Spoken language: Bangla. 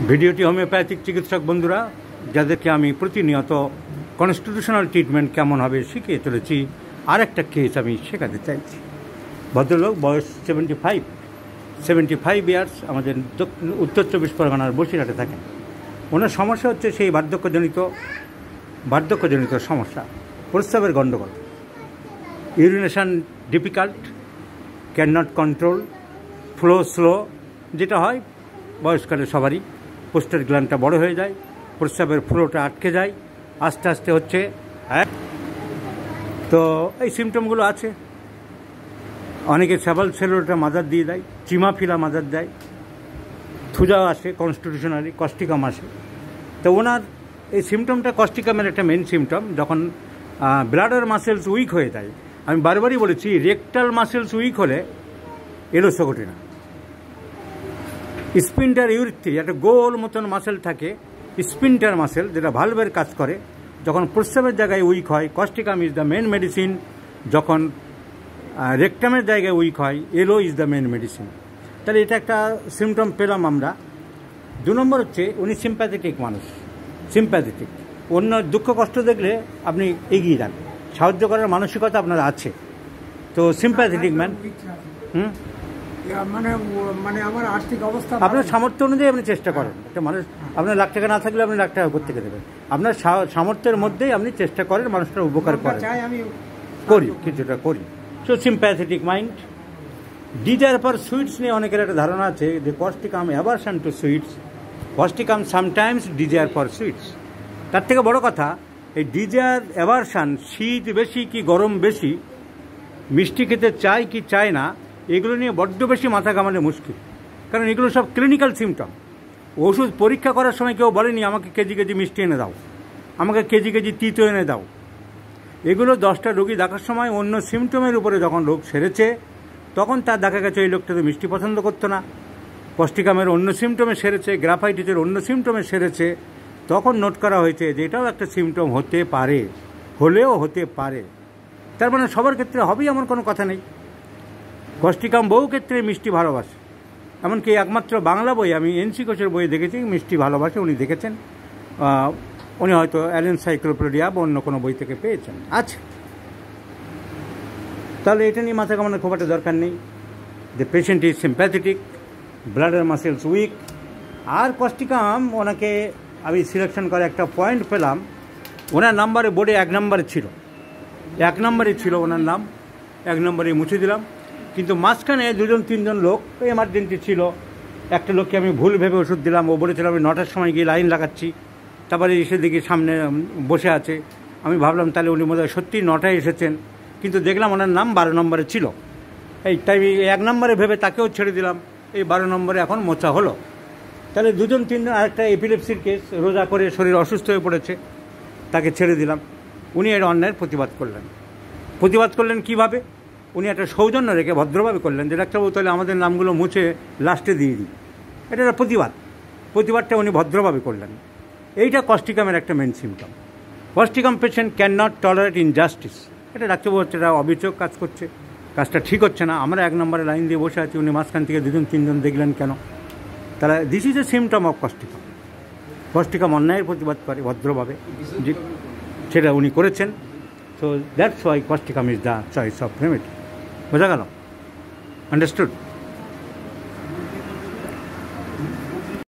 ভিডিওটি হোমিওপ্যাথিক চিকিৎসক বন্ধুরা যাদেরকে আমি প্রতিনিয়ত কনস্টিটিউশনাল ট্রিটমেন্ট কেমন হবে শিখিয়ে চলেছি, আর একটা কেস আমি শেখাতে চাইছি। ভদ্রলোক, বয়স 75 ইয়ার্স, আমাদের উত্তর 24 পরগনার বসিরহাটে থাকেন। ওনার সমস্যা হচ্ছে সেই বার্ধক্যজনিত সমস্যা, প্রস্রাবের গণ্ডগোল, urination difficult, can not control, flow slow, যেটা হয় বয়সকালে সবারই। পোস্টের গ্ল্যান্ডটা বড় হয়ে যায়, প্রস্রাবের ফ্লোটা আটকে যায়, আস্তে আস্তে হচ্ছে। তো এই সিমটমগুলো আছে। অনেকে স্যাভাল সেলুলোটা মাদার দিয়ে দেয়, চিমাফিলা মাদার দেয়, থুজাও আসে, কনস্টিটিউশনালি কস্টিকাম আসে। তো ওনার এই সিমটমটা কস্টিকামের একটা মেন সিমটম। যখন ব্লাডার মাসেলস উইক হয়ে যায়, আমি বারবারই বলেছি, রেকটাল মাসেলস উইক হলে এলোসো ঘটে না। স্পিন্টার ইউরিথ্রি, একটা গোল মতন মাসেল থাকে, স্পিন্টার মাসেল, যেটা ভালভের কাজ করে, যখন প্রস্রাবের জায়গায় উইক হয়, causticum is the main medicine. যখন রেকটামের জায়গায় উইক হয়, এলো ইজ দ্য মেন মেডিসিন। তাহলে এটা একটা সিমটম পেলাম আমরা। 2 নম্বর হচ্ছে উনি সিম্প্যাথেটিক মানুষ, সিম্প্যাথেটিক। অন্য দুঃখ কষ্ট দেখলে আপনি এগিয়ে যান, সাহায্য করার মানসিকতা আপনার আছে। তো সিম্প্যাথেটিক ম্যান। মানে আমার আর্থিক অবস্থা, আপনার সামর্থ্য অনুযায়ী আপনি চেষ্টা করেন। একটা মানুষ, আপনার লাখ টাকা না থাকলে আপনি লাখ টাকা কোত্থেকে দেবেন? আপনার সামর্থ্যের মধ্যেই আপনি চেষ্টা করেন মানুষটার উপকার করেন। আমি কিছুটা করি। So sympathetic mind. Desire for sweets নিয়ে অনেকের একটা ধারণা আছে যে Causticum aversion to sweets, Causticum sometimes desire for sweets. তার থেকে বড় কথা, এই ডিজায়ার অ্যাভারশন, শীত বেশি কি গরম বেশি, মিষ্টি খেতে চায় কি চায় না, এগুলো নিয়ে বড্ড বেশি মাথা ঘামালে মুশকিল। কারণ এগুলো সব ক্লিনিক্যাল সিমটম। ওষুধ পরীক্ষা করার সময় কেউ বলেনি আমাকে কেজি কেজি মিষ্টি এনে দাও, আমাকে কেজি কেজি তিতো এনে দাও। এগুলো 10টা রোগী দেখার সময় অন্য সিমটমের উপরে যখন রোগ সেরেছে, তখন তার দেখা গেছে ওই লোকটা তো মিষ্টি পছন্দ করতো না, কস্টিকামের অন্য সিমটমে সেরেছে, গ্রাফাইটিসের অন্য সিমটমে সেরেছে, তখন নোট করা হয়েছে যে এটাও একটা সিমটম হতে পারে, হলেও হতে পারে। তার মানে সবার ক্ষেত্রে হবেই এমন কোনো কথা নেই। কস্টিকাম বহু ক্ষেত্রে মিষ্টি ভালোবাসে, এমনকি একমাত্র বাংলা বই আমি এনসি ঘোষের বইয়ে দেখেছি মিষ্টি ভালোবাসে, উনি দেখেছেন। উনি হয়তো এনসাইক্লোপিডিয়া বা অন্য কোনো বই থেকে পেয়েছেন। আচ্ছা, তাহলে এটা নিয়ে মাথা ঘামানোর খুব একটা দরকার নেই। The patient is sympathetic, bladder muscles weak. আর কস্টিকাম, ওনাকে আমি সিলেকশন করে একটা পয়েন্ট পেলাম, ওনার নাম্বারে বোর্ডে 1 নম্বরে ছিল, 1 নম্বরে ছিল ওনার নাম, 1 নম্বরে মুছে দিলাম। কিন্তু মাঝখানে 2-3 লোক এমার্জেন্সি ছিল। একটা লোককে আমি ভুল ভেবে ওষুধ দিলাম, ও বলেছিল আমি 9টার সময় গিয়ে লাইন লাগাচ্ছি, তারপরে এসে দেখি সামনে বসে আছে। আমি ভাবলাম তাহলে উনি বোধহয় সত্যিই 9টায় এসেছেন, কিন্তু দেখলাম ওনার নাম 12 নম্বরে ছিল। তাই 1 নম্বরে ভেবে তাকেও ছেড়ে দিলাম, এই 12 নম্বরে এখন মোচা হলো। তাহলে 2-3 জন, আরেকটা এপিলেপসির কেস, রোজা করে শরীর অসুস্থ হয়ে পড়েছে, তাকে ছেড়ে দিলাম। উনি এর অন্যায়ের প্রতিবাদ করলেন কীভাবে? উনি একটা সৌজন্য রেখে ভদ্রভাবে করলেন যে ডাক্তারবাবু তাহলে আমাদের নামগুলো মুছে লাস্টে দিয়ে দিই। এটা একটা প্রতিবাদটা উনি ভদ্রভাবে করলেন। এইটা কস্টিকামের একটা main symptom. Causticum patient can not tolerate injustice. এটা ডাক্তারবাবু হচ্ছে এটা অবিচার কাজ করছে, কাজটা ঠিক হচ্ছে না। আমরা 1 নম্বরে লাইন দিয়ে বসে আছি, উনি মাঝখান থেকে 2-3 জন দেখলেন কেন? তাহলে this is a symptom of Causticum. Causticum অন্যায়ের প্রতিবাদ করে ভদ্রভাবে, সেটা উনি করেছেন। So that's why Causticum is the choice of remedy. বোঝা গেল? আন্ডারস্টুড?